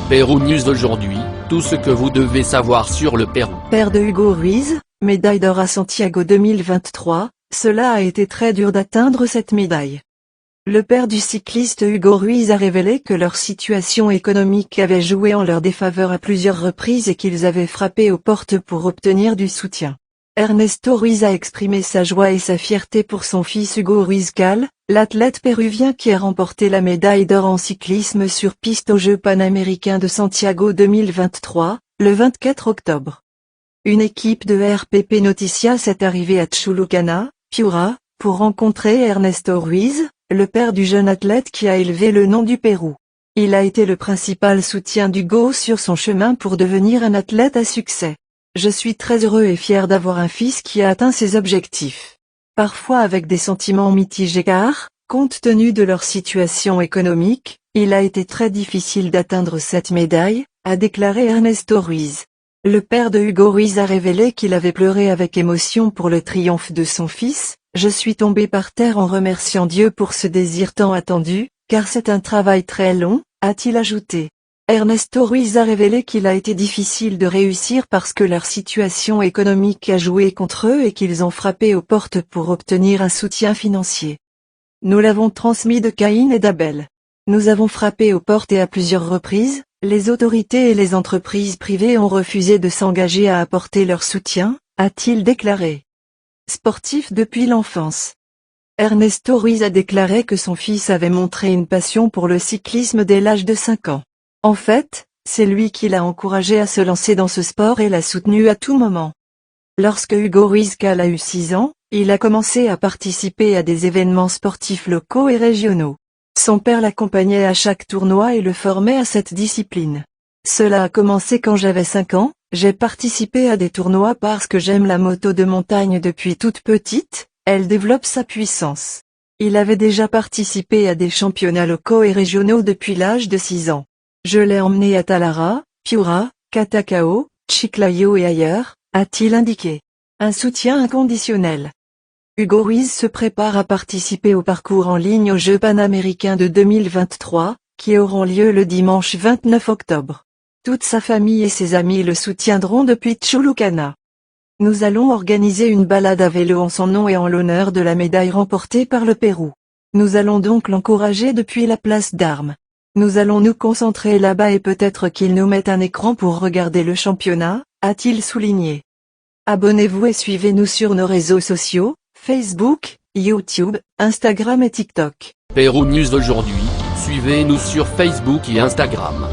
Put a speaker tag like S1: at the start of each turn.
S1: Pérou News aujourd'hui, tout ce que vous devez savoir sur le Pérou.
S2: Père de Hugo Ruiz, médaille d'or à Santiago 2023, cela a été très dur d'atteindre cette médaille. Le père du cycliste Hugo Ruiz a révélé que leur situation économique avait joué en leur défaveur à plusieurs reprises et qu'ils avaient frappé aux portes pour obtenir du soutien. Ernesto Ruiz a exprimé sa joie et sa fierté pour son fils Hugo Ruiz Cal, l'athlète péruvien qui a remporté la médaille d'or en cyclisme sur piste aux Jeux panaméricains de Santiago 2023, le 24 octobre. Une équipe de RPP Noticias est arrivée à Chulucana, Piura, pour rencontrer Ernesto Ruiz, le père du jeune athlète qui a élevé le nom du Pérou. Il a été le principal soutien d'Hugo sur son chemin pour devenir un athlète à succès. Je suis très heureux et fier d'avoir un fils qui a atteint ses objectifs. Parfois avec des sentiments mitigés car, compte tenu de leur situation économique, il a été très difficile d'atteindre cette médaille, a déclaré Ernesto Ruiz. Le père de Hugo Ruiz a révélé qu'il avait pleuré avec émotion pour le triomphe de son fils. Je suis tombé par terre en remerciant Dieu pour ce désir tant attendu, car c'est un travail très long, a-t-il ajouté. Ernesto Ruiz a révélé qu'il a été difficile de réussir parce que leur situation économique a joué contre eux et qu'ils ont frappé aux portes pour obtenir un soutien financier. Nous l'avons transmis de Caïn et d'Abel. Nous avons frappé aux portes et à plusieurs reprises, les autorités et les entreprises privées ont refusé de s'engager à apporter leur soutien, a-t-il déclaré. Sportif depuis l'enfance. Ernesto Ruiz a déclaré que son fils avait montré une passion pour le cyclisme dès l'âge de 5 ans. En fait, c'est lui qui l'a encouragé à se lancer dans ce sport et l'a soutenu à tout moment. Lorsque Hugo Ruiz Cal a eu 6 ans, il a commencé à participer à des événements sportifs locaux et régionaux. Son père l'accompagnait à chaque tournoi et le formait à cette discipline. Cela a commencé quand j'avais 5 ans, j'ai participé à des tournois parce que j'aime la moto de montagne depuis toute petite, elle développe sa puissance. Il avait déjà participé à des championnats locaux et régionaux depuis l'âge de 6 ans. Je l'ai emmené à Talara, Piura, Catacao, Chiclayo et ailleurs, a-t-il indiqué. Un soutien inconditionnel. Hugo Ruiz se prépare à participer au parcours en ligne aux Jeux panaméricains de 2023, qui auront lieu le dimanche 29 octobre. Toute sa famille et ses amis le soutiendront depuis Chulucana. Nous allons organiser une balade à vélo en son nom et en l'honneur de la médaille remportée par le Pérou. Nous allons donc l'encourager depuis la place d'Armes. Nous allons nous concentrer là-bas et peut-être qu'ils nous mettent un écran pour regarder le championnat, a-t-il souligné. Abonnez-vous et suivez-nous sur nos réseaux sociaux, Facebook, YouTube, Instagram et TikTok.
S1: Pérou News aujourd'hui, suivez-nous sur Facebook et Instagram.